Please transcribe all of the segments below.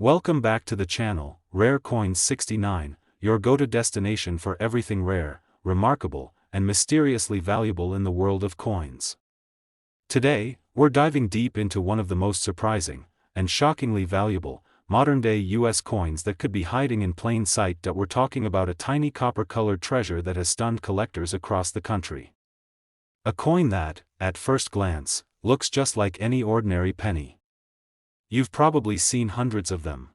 Welcome back to the channel, Rare Coins 69, your go-to destination for everything rare, remarkable, and mysteriously valuable in the world of coins. Today, we're diving deep into one of the most surprising, and shockingly valuable, modern-day US coins that could be hiding in plain sight. We're talking about a tiny copper-colored treasure that has stunned collectors across the country. A coin that, at first glance, looks just like any ordinary penny. You've probably seen hundreds of them.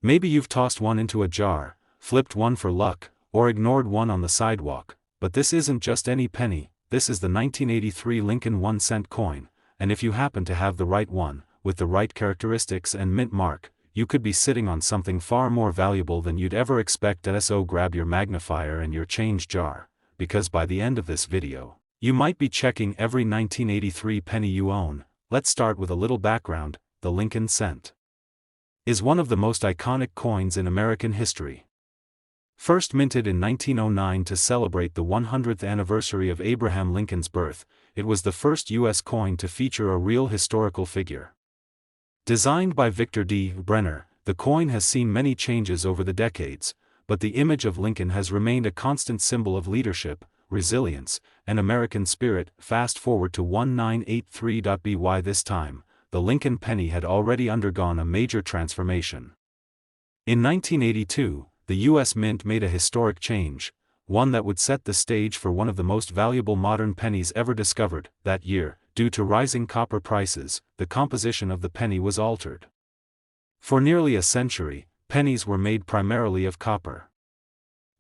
Maybe you've tossed one into a jar, flipped one for luck, or ignored one on the sidewalk, but this isn't just any penny. This is the 1983 Lincoln 1-cent coin, and if you happen to have the right one, with the right characteristics and mint mark, you could be sitting on something far more valuable than you'd ever expect. So grab your magnifier and your change jar, because by the end of this video, you might be checking every 1983 penny you own. Let's start with a little background. The Lincoln cent is one of the most iconic coins in American history. First minted in 1909 to celebrate the 100th anniversary of Abraham Lincoln's birth, it was the first U.S. coin to feature a real historical figure. Designed by Victor D. Brenner, the coin has seen many changes over the decades, but the image of Lincoln has remained a constant symbol of leadership, resilience, and American spirit. Fast forward to 1983. By this time, the Lincoln penny had already undergone a major transformation. In 1982, the U.S. Mint made a historic change, one that would set the stage for one of the most valuable modern pennies ever discovered. That year, due to rising copper prices, the composition of the penny was altered. For nearly a century, pennies were made primarily of copper.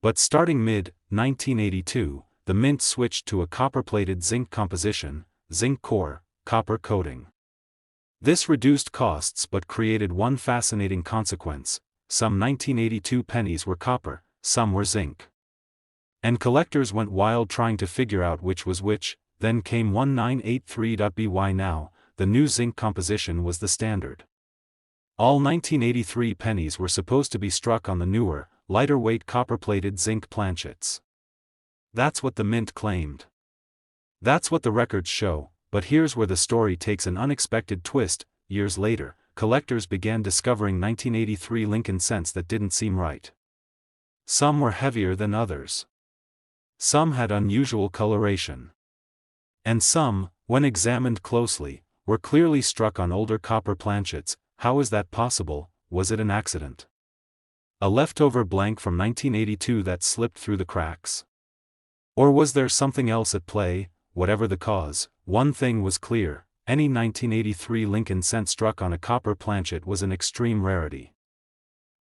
But starting mid-1982, the Mint switched to a copper-plated zinc composition, zinc core, copper coating. This reduced costs but created one fascinating consequence. Some 1982 pennies were copper, some were zinc. And collectors went wild trying to figure out which was which. Then came 1983. Now, the new zinc composition was the standard. All 1983 pennies were supposed to be struck on the newer, lighter-weight copper-plated zinc planchets. That's what the Mint claimed. That's what the records show. But here's where the story takes an unexpected twist. Years later, collectors began discovering 1983 Lincoln cents that didn't seem right. Some were heavier than others. Some had unusual coloration. And some, when examined closely, were clearly struck on older copper planchets. How is that possible? Was it an accident? A leftover blank from 1982 that slipped through the cracks? Or was there something else at play? Whatever the cause, one thing was clear: any 1983 Lincoln cent struck on a copper planchet was an extreme rarity.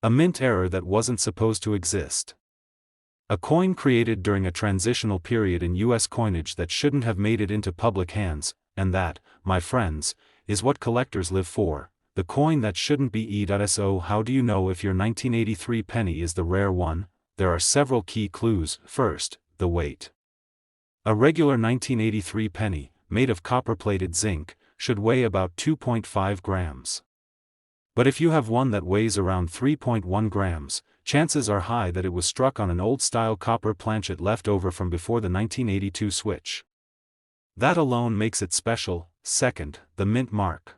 A mint error that wasn't supposed to exist. A coin created during a transitional period in U.S. coinage that shouldn't have made it into public hands, and that, my friends, is what collectors live for. The coin that shouldn't be So how do you know if your 1983 penny is the rare one? There are several key clues. First, the weight. A regular 1983 penny, made of copper-plated zinc, should weigh about 2.5 grams. But if you have one that weighs around 3.1 grams, chances are high that it was struck on an old-style copper planchet left over from before the 1982 switch. That alone makes it special. Second, the mint mark.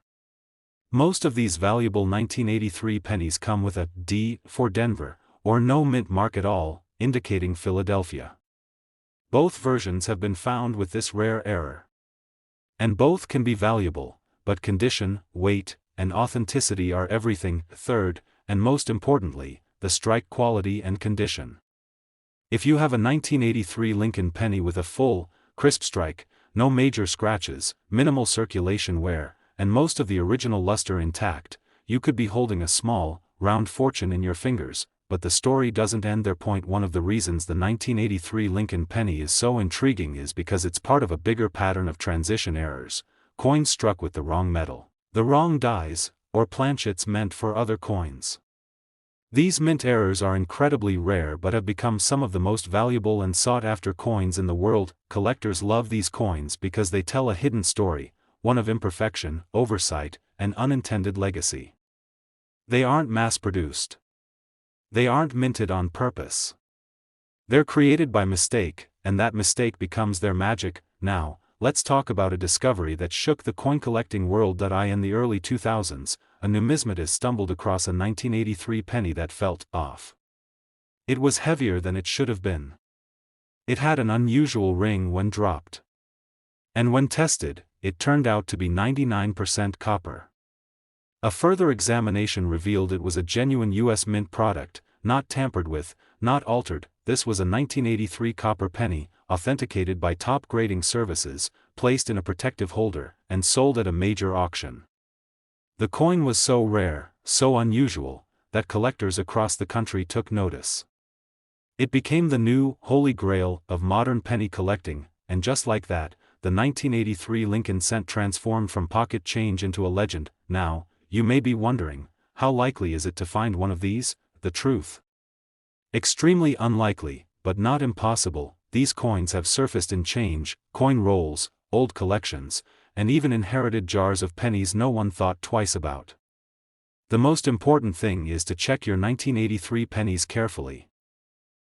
Most of these valuable 1983 pennies come with a D for Denver, or no mint mark at all, indicating Philadelphia. Both versions have been found with this rare error. And both can be valuable, but condition, weight, and authenticity are everything. Third, and most importantly, the strike quality and condition. If you have a 1983 Lincoln penny with a full, crisp strike, no major scratches, minimal circulation wear, and most of the original luster intact, you could be holding a small, round fortune in your fingers. But the story doesn't end there. One of the reasons the 1983 Lincoln penny is so intriguing is because it's part of a bigger pattern of transition errors: coins struck with the wrong metal, the wrong dies, or planchets meant for other coins. These mint errors are incredibly rare but have become some of the most valuable and sought-after coins in the world. Collectors love these coins because they tell a hidden story, one of imperfection, oversight, and unintended legacy. They aren't mass-produced. They aren't minted on purpose. They're created by mistake, and that mistake becomes their magic. Now, let's talk about a discovery that shook the coin collecting world. In the early 2000s, a numismatist stumbled across a 1983 penny that felt off. It was heavier than it should have been. It had an unusual ring when dropped. And when tested, it turned out to be 99% copper. A further examination revealed it was a genuine U.S. Mint product, not tampered with, not altered. This was a 1983 copper penny, authenticated by top grading services, placed in a protective holder, and sold at a major auction. The coin was so rare, so unusual, that collectors across the country took notice. It became the new holy grail of modern penny collecting, and just like that, the 1983 Lincoln cent transformed from pocket change into a legend. Now, you may be wondering, how likely is it to find one of these? The truth: extremely unlikely, but not impossible. These coins have surfaced in change, coin rolls, old collections, and even inherited jars of pennies no one thought twice about. The most important thing is to check your 1983 pennies carefully.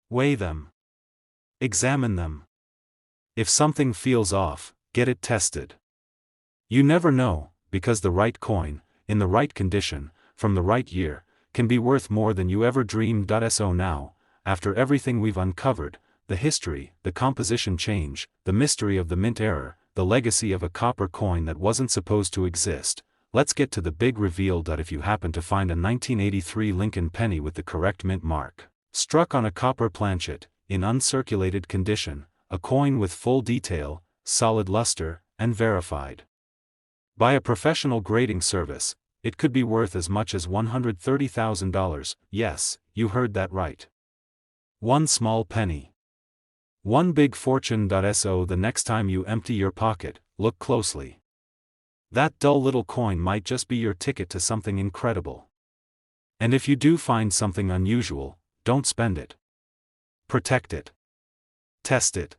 Weigh them. Examine them. If something feels off, get it tested. You never know, because the right coin, in the right condition, from the right year, can be worth more than you ever dreamed. So now, after everything we've uncovered, the history, the composition change, the mystery of the mint error, the legacy of a copper coin that wasn't supposed to exist, let's get to the big reveal. If you happen to find a 1983 Lincoln penny with the correct mint mark, struck on a copper planchet, in uncirculated condition, a coin with full detail, solid luster, and verified by a professional grading service, it could be worth as much as $130,000. Yes, you heard that right. One small penny. One big fortune. So the next time you empty your pocket, look closely. That dull little coin might just be your ticket to something incredible. And if you do find something unusual, don't spend it. Protect it. Test it.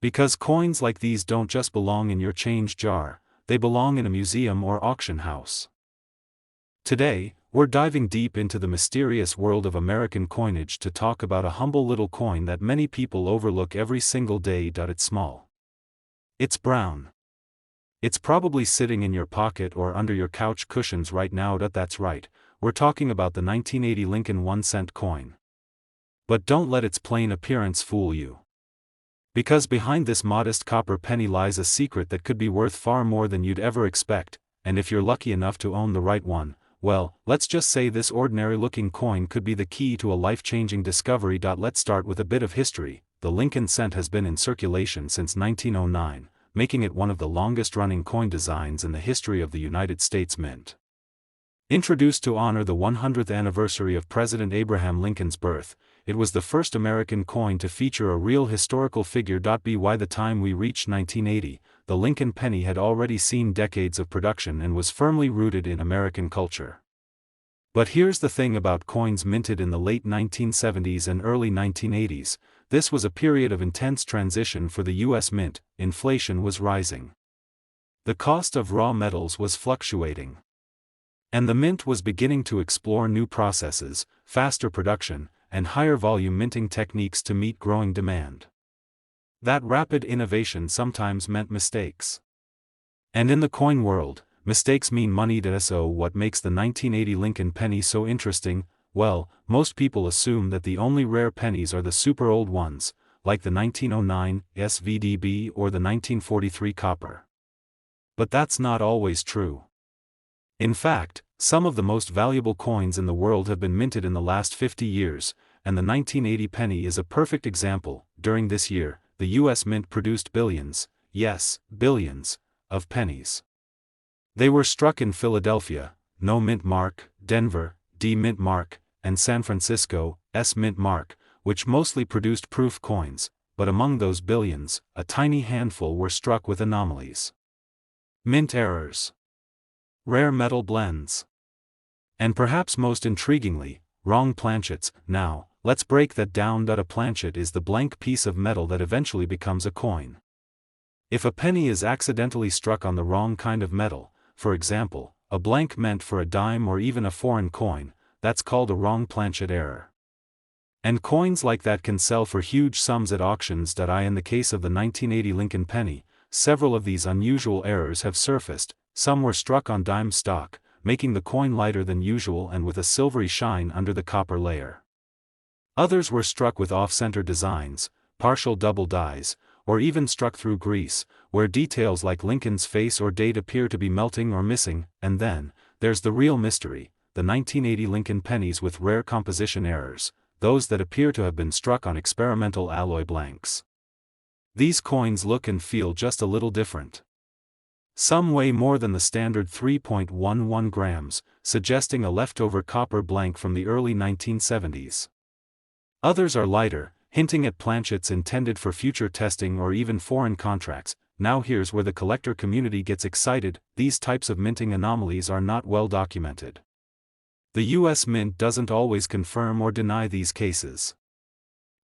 Because coins like these don't just belong in your change jar, they belong in a museum or auction house. Today, we're diving deep into the mysterious world of American coinage to talk about a humble little coin that many people overlook every single day. It's small. It's brown. It's probably sitting in your pocket or under your couch cushions right now. That's right, we're talking about the 1980 Lincoln 1-cent coin. But don't let its plain appearance fool you. Because behind this modest copper penny lies a secret that could be worth far more than you'd ever expect, and if you're lucky enough to own the right one, well, let's just say this ordinary-looking coin could be the key to a life-changing discovery. Let's start with a bit of history. The Lincoln cent has been in circulation since 1909, making it one of the longest-running coin designs in the history of the United States Mint. Introduced to honor the 100th anniversary of President Abraham Lincoln's birth, it was the first American coin to feature a real historical figure. By the time we reached 1980, the Lincoln penny had already seen decades of production and was firmly rooted in American culture. But here's the thing about coins minted in the late 1970s and early 1980s, this was a period of intense transition for the U.S. Mint. Inflation was rising. The cost of raw metals was fluctuating. And the Mint was beginning to explore new processes, faster production, and higher volume minting techniques to meet growing demand. That rapid innovation sometimes meant mistakes. And in the coin world, mistakes mean money. So what makes the 1980 Lincoln penny so interesting? Well, most people assume that the only rare pennies are the super old ones, like the 1909 SVDB or the 1943 copper. But that's not always true. In fact, some of the most valuable coins in the world have been minted in the last 50 years, and the 1980 penny is a perfect example. During this year, the U.S. Mint produced billions, yes, billions, of pennies. They were struck in Philadelphia, no mint mark, Denver, D mint mark, and San Francisco, S mint mark, which mostly produced proof coins, but among those billions, a tiny handful were struck with anomalies. Mint errors. Rare metal blends. And perhaps most intriguingly, wrong planchets. Now, let's break that down. A planchet is the blank piece of metal that eventually becomes a coin. If a penny is accidentally struck on the wrong kind of metal, for example, a blank meant for a dime or even a foreign coin, that's called a wrong planchet error. And coins like that can sell for huge sums at auctions. In the case of the 1980 Lincoln penny, several of these unusual errors have surfaced. Some were struck on dime stock, making the coin lighter than usual and with a silvery shine under the copper layer. Others were struck with off-center designs, partial double dies, or even struck through grease, where details like Lincoln's face or date appear to be melting or missing. And then, there's the real mystery, the 1980 Lincoln pennies with rare composition errors, those that appear to have been struck on experimental alloy blanks. These coins look and feel just a little different. Some weigh more than the standard 3.11 grams, suggesting a leftover copper blank from the early 1970s. Others are lighter, hinting at planchets intended for future testing or even foreign contracts. Now here's where the collector community gets excited: these types of minting anomalies are not well documented. The US Mint doesn't always confirm or deny these cases.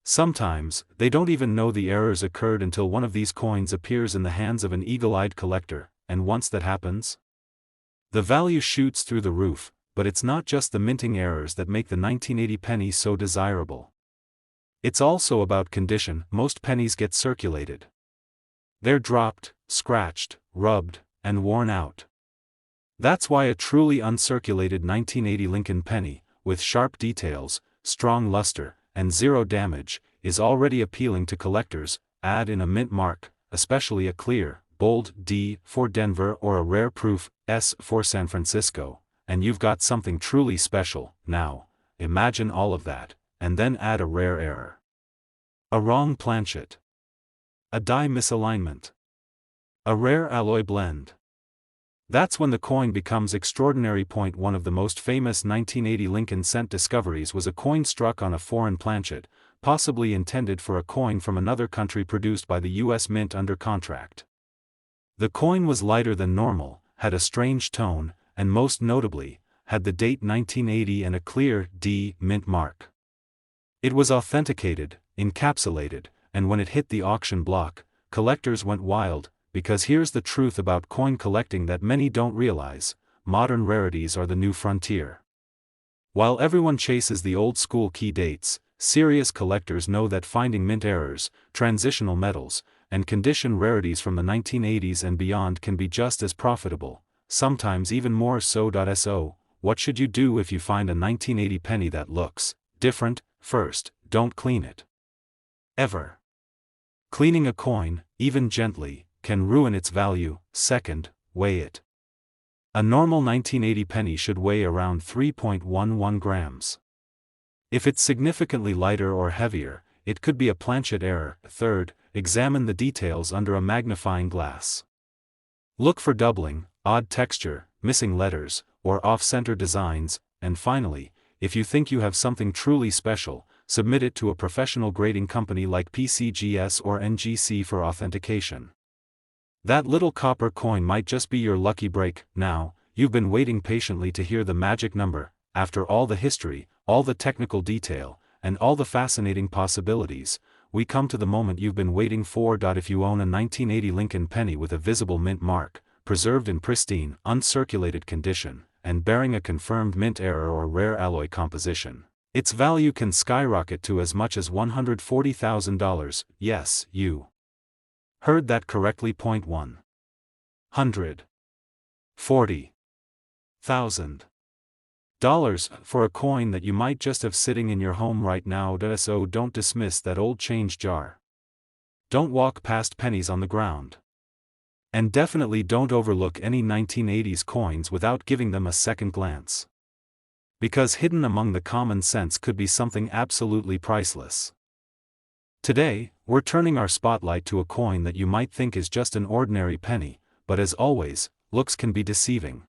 Sometimes, they don't even know the errors occurred until one of these coins appears in the hands of an eagle-eyed collector, and once that happens, the value shoots through the roof. But it's not just the minting errors that make the 1980 penny so desirable. It's also about condition. Most pennies get circulated. They're dropped, scratched, rubbed, and worn out. That's why a truly uncirculated 1980 Lincoln penny, with sharp details, strong luster, and zero damage, is already appealing to collectors. Add in a mint mark, especially a clear, bold D for Denver or a rare proof S for San Francisco, and you've got something truly special. Now, imagine all of that, and then add a rare error. A wrong planchet. A die misalignment. A rare alloy blend. That's when the coin becomes extraordinary. One of the most famous 1980 Lincoln cent discoveries was a coin struck on a foreign planchet, possibly intended for a coin from another country produced by the US Mint under contract. The coin was lighter than normal, had a strange tone, and most notably, had the date 1980 and a clear D mint mark. It was authenticated, encapsulated, and when it hit the auction block, collectors went wild. Because here's the truth about coin collecting that many don't realize: modern rarities are the new frontier. While everyone chases the old-school key dates, serious collectors know that finding mint errors, transitional metals, and condition rarities from the 1980s and beyond can be just as profitable, sometimes even more so. So, what should you do if you find a 1980 penny that looks different? First, don't clean it. Ever. Cleaning a coin, even gently, can ruin its value. Second, weigh it. A normal 1980 penny should weigh around 3.11 grams. If it's significantly lighter or heavier, it could be a planchet error. Third, examine the details under a magnifying glass. Look for doubling, odd texture, missing letters, or off-center designs. And finally, if you think you have something truly special, submit it to a professional grading company like PCGS or NGC for authentication. That little copper coin might just be your lucky break. Now, you've been waiting patiently to hear the magic number. After all the history, all the technical detail, and all the fascinating possibilities, we come to the moment you've been waiting for. If you own a 1980 Lincoln penny with a visible mint mark, preserved in pristine, uncirculated condition, and bearing a confirmed mint error or rare alloy composition, its value can skyrocket to as much as $140,000. Yes, you heard that correctly. $140,000 for a coin that you might just have sitting in your home right now. So don't dismiss that old change jar. Don't walk past pennies on the ground. And definitely don't overlook any 1980s coins without giving them a second glance. Because hidden among the common sense could be something absolutely priceless. Today, we're turning our spotlight to a coin that you might think is just an ordinary penny, but as always, looks can be deceiving.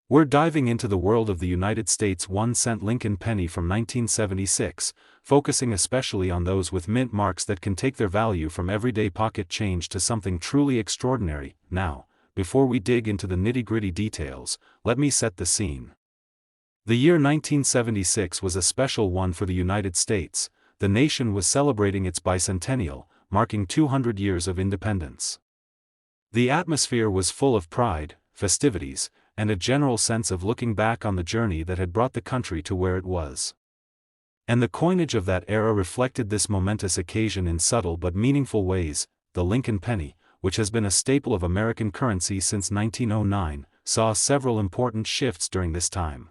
We're diving into the world of the United States 1-cent Lincoln penny from 1976, focusing especially on those with mint marks that can take their value from everyday pocket change to something truly extraordinary. Now, before we dig into the nitty-gritty details, let me set the scene. The year 1976 was a special one for the United States. The nation was celebrating its bicentennial, marking 200 years of independence. The atmosphere was full of pride, festivities, and a general sense of looking back on the journey that had brought the country to where it was. And the coinage of that era reflected this momentous occasion in subtle but meaningful ways. The Lincoln penny, which has been a staple of American currency since 1909, saw several important shifts during this time.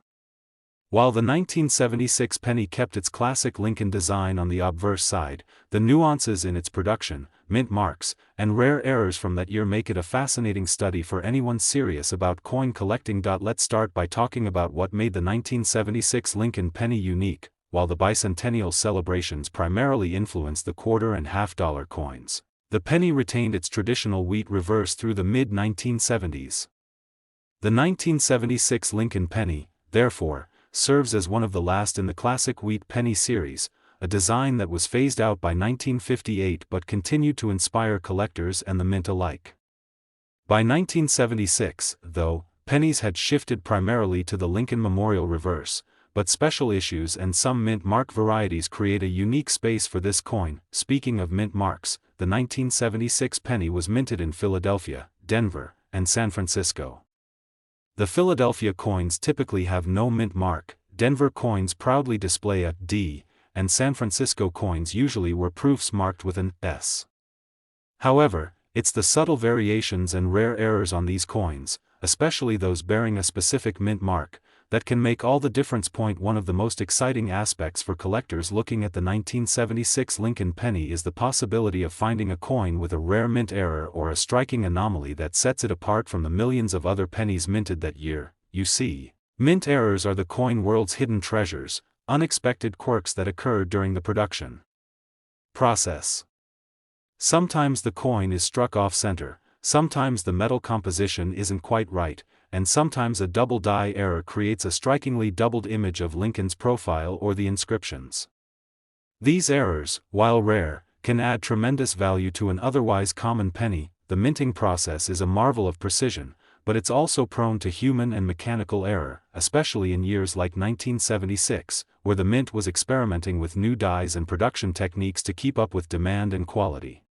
While the 1976 penny kept its classic Lincoln design on the obverse side, the nuances in its production, mint marks, and rare errors from that year make it a fascinating study for anyone serious about coin collecting. Let's start by talking about what made the 1976 Lincoln penny unique. While the bicentennial celebrations primarily influenced the quarter and half-dollar coins, the penny retained its traditional wheat reverse through the mid-1970s. The 1976 Lincoln penny, therefore, serves as one of the last in the classic wheat penny series, a design that was phased out by 1958 but continued to inspire collectors and the mint alike. By 1976, though, pennies had shifted primarily to the Lincoln Memorial reverse, but special issues and some mint mark varieties create a unique space for this coin. Speaking of mint marks, the 1976 penny was minted in Philadelphia, Denver, and San Francisco. The Philadelphia coins typically have no mint mark, Denver coins proudly display a D, and San Francisco coins usually were proofs marked with an S. However, it's the subtle variations and rare errors on these coins, especially those bearing a specific mint mark, that can make all the difference. One of the most exciting aspects for collectors looking at the 1976 Lincoln penny is the possibility of finding a coin with a rare mint error or a striking anomaly that sets it apart from the millions of other pennies minted that year. You see, mint errors are the coin world's hidden treasures, unexpected quirks that occur during the production process. Sometimes the coin is struck off-center, sometimes the metal composition isn't quite right, and sometimes a double die error creates a strikingly doubled image of Lincoln's profile or the inscriptions. These errors, while rare, can add tremendous value to an otherwise common penny. The minting process is a marvel of precision, but it's also prone to human and mechanical error, especially in years like 1976, where the mint was experimenting with new dies and production techniques to keep up with demand and quality.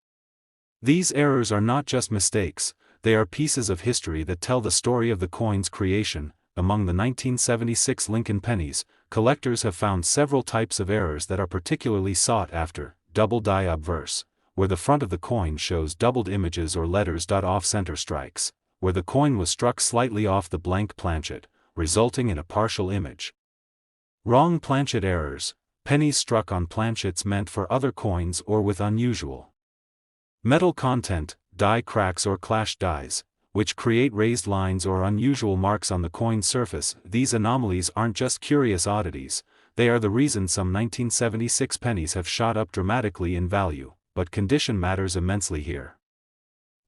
These errors are not just mistakes, they are pieces of history that tell the story of the coin's creation. Among the 1976 Lincoln pennies, collectors have found several types of errors that are particularly sought after. Double die obverse, where the front of the coin shows doubled images or letters. Off-center strikes, where the coin was struck slightly off the blank planchet, resulting in a partial image. Wrong planchet errors, pennies struck on planchets meant for other coins or with unusual metal content, die cracks or clashed dies, which create raised lines or unusual marks on the coin's surface. These anomalies aren't just curious oddities, they are the reason some 1976 pennies have shot up dramatically in value, but condition matters immensely here.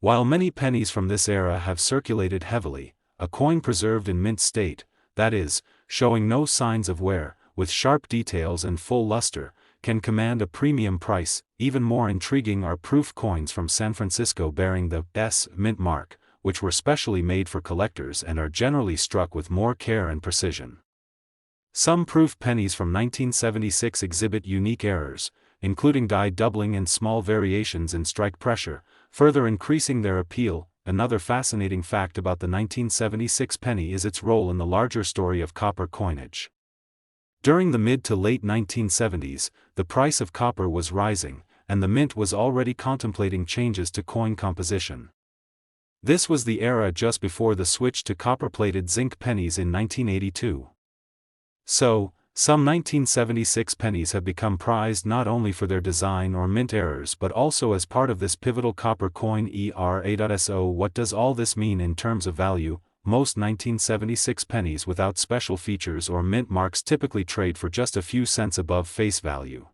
While many pennies from this era have circulated heavily, a coin preserved in mint state, that is, showing no signs of wear, with sharp details and full luster, can command a premium price. Even more intriguing are proof coins from San Francisco bearing the S mint mark, which were specially made for collectors and are generally struck with more care and precision. Some proof pennies from 1976 exhibit unique errors, including die doubling and small variations in strike pressure, further increasing their appeal. Another fascinating fact about the 1976 penny is its role in the larger story of copper coinage. During the mid to late 1970s, the price of copper was rising, and the mint was already contemplating changes to coin composition. This was the era just before the switch to copper-plated zinc pennies in 1982. So, some 1976 pennies have become prized not only for their design or mint errors but also as part of this pivotal copper coin era. So what does all this mean in terms of value? Most 1976 pennies without special features or mint marks typically trade for just a few cents above face value.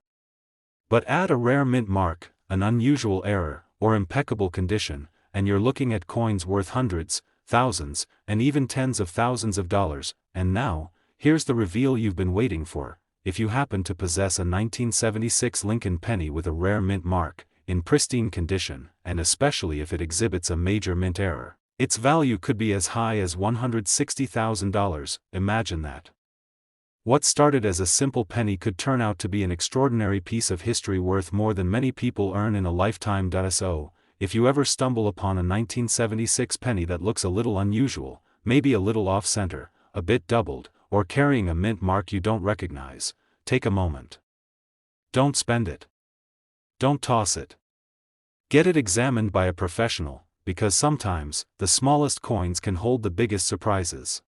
But add a rare mint mark, an unusual error, or impeccable condition, and you're looking at coins worth hundreds, thousands, and even tens of thousands of dollars. And now, here's the reveal you've been waiting for. If you happen to possess a 1976 Lincoln penny with a rare mint mark, in pristine condition, and especially if it exhibits a major mint error, its value could be as high as $160,000, imagine that. What started as a simple penny could turn out to be an extraordinary piece of history worth more than many people earn in a lifetime. So, if you ever stumble upon a 1976 penny that looks a little unusual, maybe a little off-center, a bit doubled, or carrying a mint mark you don't recognize, take a moment. Don't spend it. Don't toss it. Get it examined by a professional, because sometimes, the smallest coins can hold the biggest surprises.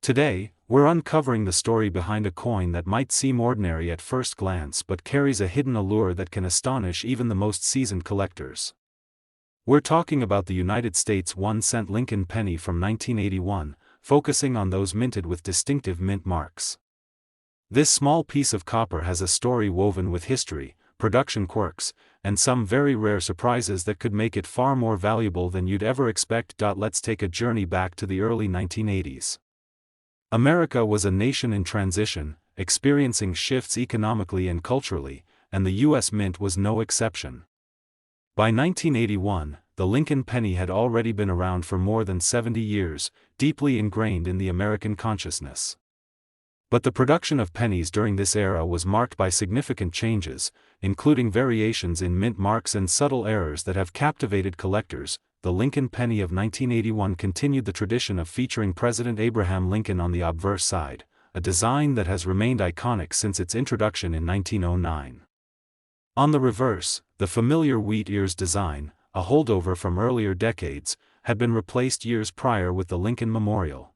Today, we're uncovering the story behind a coin that might seem ordinary at first glance but carries a hidden allure that can astonish even the most seasoned collectors. We're talking about the United States 1-cent Lincoln penny from 1981, focusing on those minted with distinctive mint marks. This small piece of copper has a story woven with history, production quirks, and some very rare surprises that could make it far more valuable than you'd ever expect. Let's take a journey back to the early 1980s. America was a nation in transition, experiencing shifts economically and culturally, and the U.S. Mint was no exception. By 1981, the Lincoln penny had already been around for more than 70 years, deeply ingrained in the American consciousness. But the production of pennies during this era was marked by significant changes, including variations in mint marks and subtle errors that have captivated collectors. The Lincoln penny of 1981 continued the tradition of featuring President Abraham Lincoln on the obverse side, a design that has remained iconic since its introduction in 1909. On the reverse, the familiar wheat ears design, a holdover from earlier decades, had been replaced years prior with the Lincoln Memorial.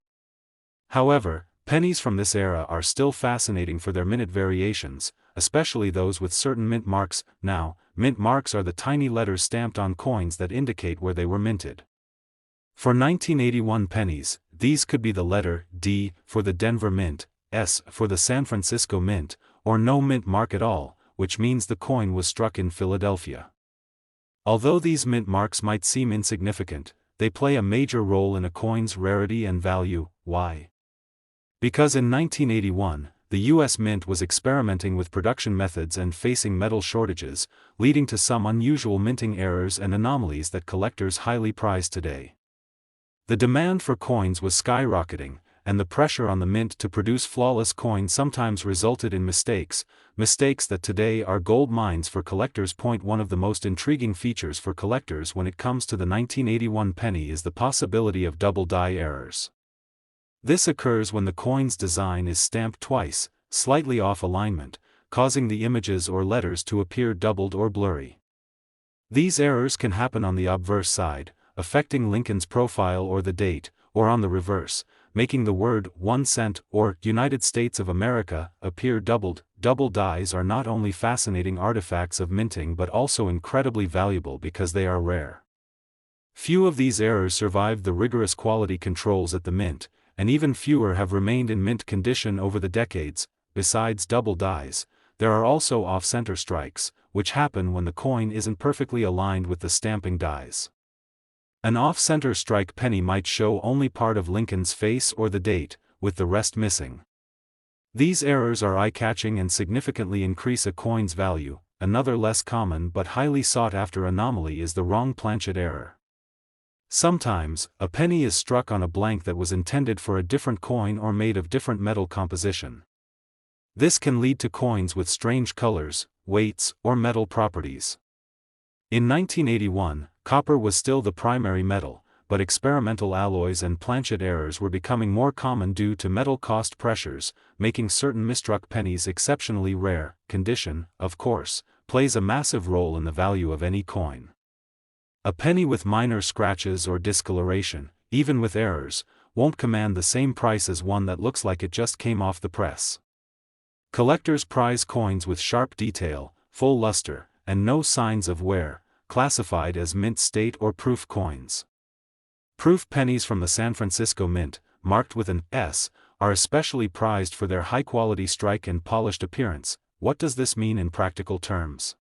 However, pennies from this era are still fascinating for their minute variations, especially those with certain mint marks. Now, mint marks are the tiny letters stamped on coins that indicate where they were minted. For 1981 pennies, these could be the letter D for the Denver Mint, S for the San Francisco Mint, or no mint mark at all, which means the coin was struck in Philadelphia. Although these mint marks might seem insignificant, they play a major role in a coin's rarity and value. Why? Because in 1981, the U.S. Mint was experimenting with production methods and facing metal shortages, leading to some unusual minting errors and anomalies that collectors highly prize today. The demand for coins was skyrocketing, and the pressure on the mint to produce flawless coins sometimes resulted in mistakes that today are gold mines for collectors. One of the most intriguing features for collectors when it comes to the 1981 penny is the possibility of double die errors. This occurs when the coin's design is stamped twice, slightly off alignment, causing the images or letters to appear doubled or blurry. These errors can happen on the obverse side, affecting Lincoln's profile or the date, or on the reverse, making the word 1 cent or United States of America appear doubled. Double dies are not only fascinating artifacts of minting but also incredibly valuable because they are rare. Few of these errors survived the rigorous quality controls at the mint, and even fewer have remained in mint condition over the decades. Besides double dies, there are also off-center strikes, which happen when the coin isn't perfectly aligned with the stamping dies. An off-center strike penny might show only part of Lincoln's face or the date, with the rest missing. These errors are eye-catching and significantly increase a coin's value. Another less common but highly sought-after anomaly is the wrong planchet error. Sometimes, a penny is struck on a blank that was intended for a different coin or made of different metal composition. This can lead to coins with strange colors, weights, or metal properties. In 1981, copper was still the primary metal, but experimental alloys and planchet errors were becoming more common due to metal cost pressures, making certain misstruck pennies exceptionally rare. Condition, of course, plays a massive role in the value of any coin. A penny with minor scratches or discoloration, even with errors, won't command the same price as one that looks like it just came off the press. Collectors prize coins with sharp detail, full luster, and no signs of wear, classified as mint state or proof coins. Proof pennies from the San Francisco Mint, marked with an S, are especially prized for their high-quality strike and polished appearance. What does this mean in practical terms?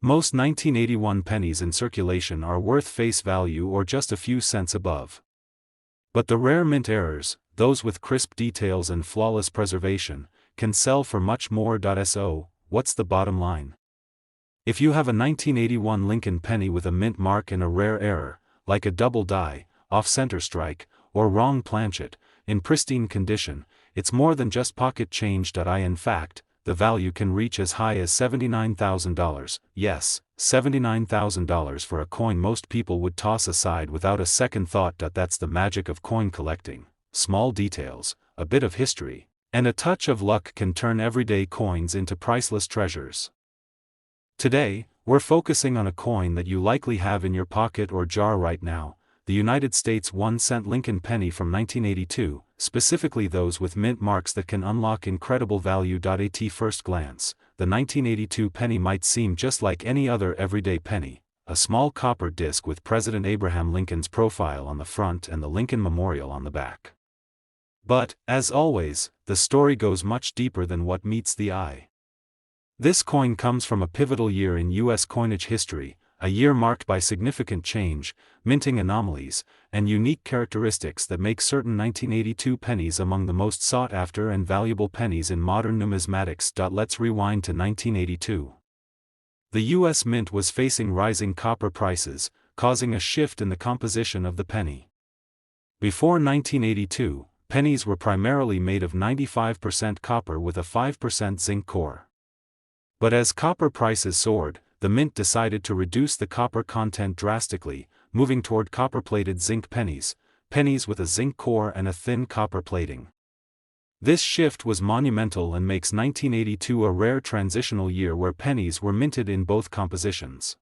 Most 1981 pennies in circulation are worth face value or just a few cents above. But the rare mint errors, those with crisp details and flawless preservation, can sell for much more. So, what's the bottom line? If you have a 1981 Lincoln penny with a mint mark and a rare error, like a double die, off-center strike, or wrong planchet, in pristine condition, it's more than just pocket change. In fact, the value can reach as high as $79,000, yes, $79,000 for a coin most people would toss aside without a second thought. That's the magic of coin collecting. Small details, a bit of history, and a touch of luck can turn everyday coins into priceless treasures. Today, We're focusing on a coin that you likely have in your pocket or jar right now, the United States 1-cent Lincoln penny from 1982, specifically those with mint marks that can unlock incredible value. At first glance, the 1982 penny might seem just like any other everyday penny, a small copper disc with President Abraham Lincoln's profile on the front and the Lincoln Memorial on the back. But, as always, the story goes much deeper than what meets the eye. This coin comes from a pivotal year in U.S. coinage history, a year marked by significant change, minting anomalies, and unique characteristics that make certain 1982 pennies among the most sought-after and valuable pennies in modern numismatics. Let's rewind to 1982. The U.S. Mint was facing rising copper prices, causing a shift in the composition of the penny. Before 1982, pennies were primarily made of 95% copper with a 5% zinc core. But as copper prices soared, the mint decided to reduce the copper content drastically, moving toward copper-plated zinc pennies, pennies with a zinc core and a thin copper plating. This shift was monumental and makes 1982 a rare transitional year where pennies were minted in both compositions.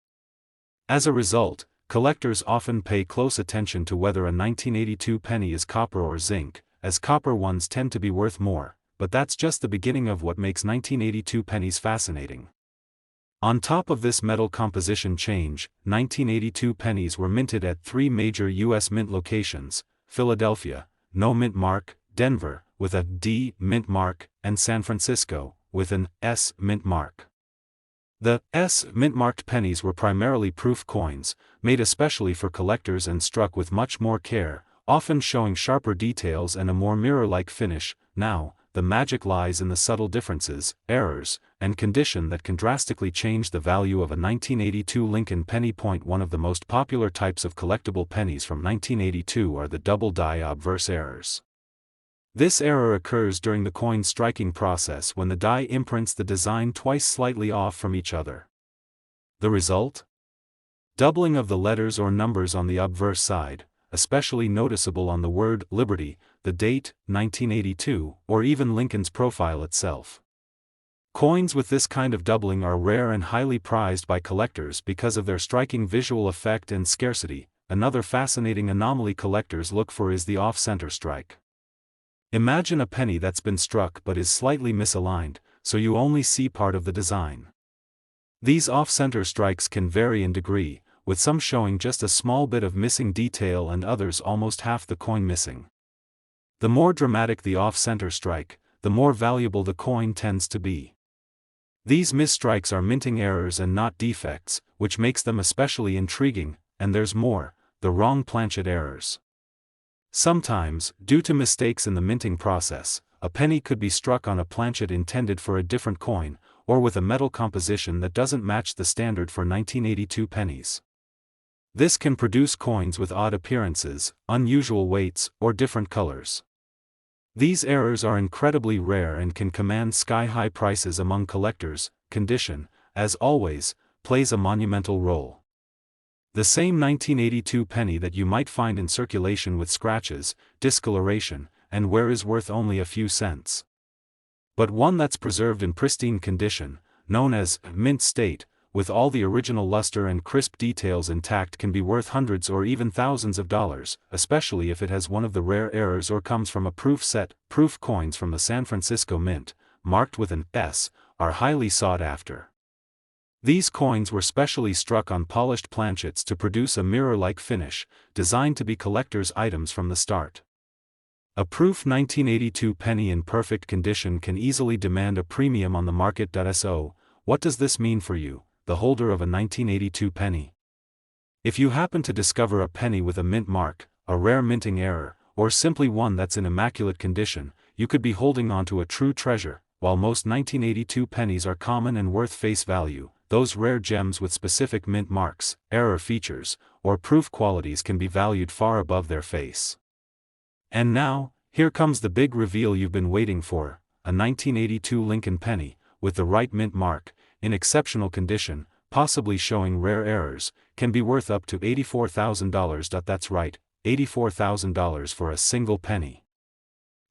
As a result, collectors often pay close attention to whether a 1982 penny is copper or zinc, as copper ones tend to be worth more, but that's just the beginning of what makes 1982 pennies fascinating. On top of this metal composition change, 1982 pennies were minted at 3 major U.S. mint locations: Philadelphia, no mint mark; Denver, with a D mint mark; and San Francisco, with an S mint mark. The S mint-marked pennies were primarily proof coins, made especially for collectors and struck with much more care, often showing sharper details and a more mirror-like finish. Now, the magic lies in the subtle differences, errors, and condition that can drastically change the value of a 1982 Lincoln penny. One of the most popular types of collectible pennies from 1982 are the double die obverse errors. This error occurs during the coin striking process when the die imprints the design twice slightly off from each other. The result? Doubling of the letters or numbers on the obverse side, especially noticeable on the word Liberty, the date, 1982, or even Lincoln's profile itself. Coins with this kind of doubling are rare and highly prized by collectors because of their striking visual effect and scarcity. Another fascinating anomaly collectors look for is the off-center strike. Imagine a penny that's been struck but is slightly misaligned, so you only see part of the design. These off-center strikes can vary in degree, with some showing just a small bit of missing detail and others almost half the coin missing. The more dramatic the off-center strike, the more valuable the coin tends to be. These misstrikes are minting errors and not defects, which makes them especially intriguing. And there's more: the wrong planchet errors. Sometimes, due to mistakes in the minting process, a penny could be struck on a planchet intended for a different coin, or with a metal composition that doesn't match the standard for 1982 pennies. This can produce coins with odd appearances, unusual weights, or different colors. These errors are incredibly rare and can command sky-high prices among collectors. Condition, as always, plays a monumental role. The same 1982 penny that you might find in circulation with scratches, discoloration, and wear is worth only a few cents. But one that's preserved in pristine condition, known as mint state, with all the original luster and crisp details intact, can be worth hundreds or even thousands of dollars, especially if it has one of the rare errors or comes from a proof set. Proof coins from the San Francisco Mint, marked with an S, are highly sought after. These coins were specially struck on polished planchets to produce a mirror-like finish, designed to be collectors' items from the start. A proof 1982 penny in perfect condition can easily demand a premium on the market. So, what does this mean for you, the holder of a 1982 penny? If you happen to discover a penny with a mint mark, a rare minting error, or simply one that's in immaculate condition, you could be holding on to a true treasure. While most 1982 pennies are common and worth face value, those rare gems with specific mint marks, error features, or proof qualities can be valued far above their face. And now, here comes the big reveal you've been waiting for: a 1982 Lincoln penny, with the right mint mark, in exceptional condition, possibly showing rare errors, can be worth up to $84,000. That's right, $84,000 for a single penny.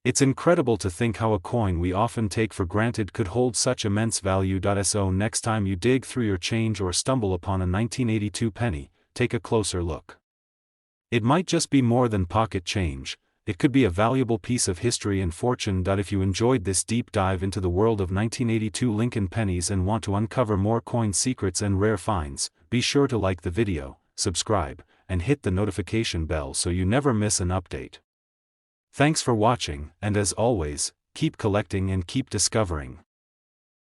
It's incredible to think how a coin we often take for granted could hold such immense value. So next time you dig through your change or stumble upon a 1982 penny, take a closer look. It might just be more than pocket change, it could be a valuable piece of history and fortune. If you enjoyed this deep dive into the world of 1982 Lincoln pennies and want to uncover more coin secrets and rare finds, be sure to like the video, subscribe, and hit the notification bell so you never miss an update. Thanks for watching, and as always, keep collecting and keep discovering.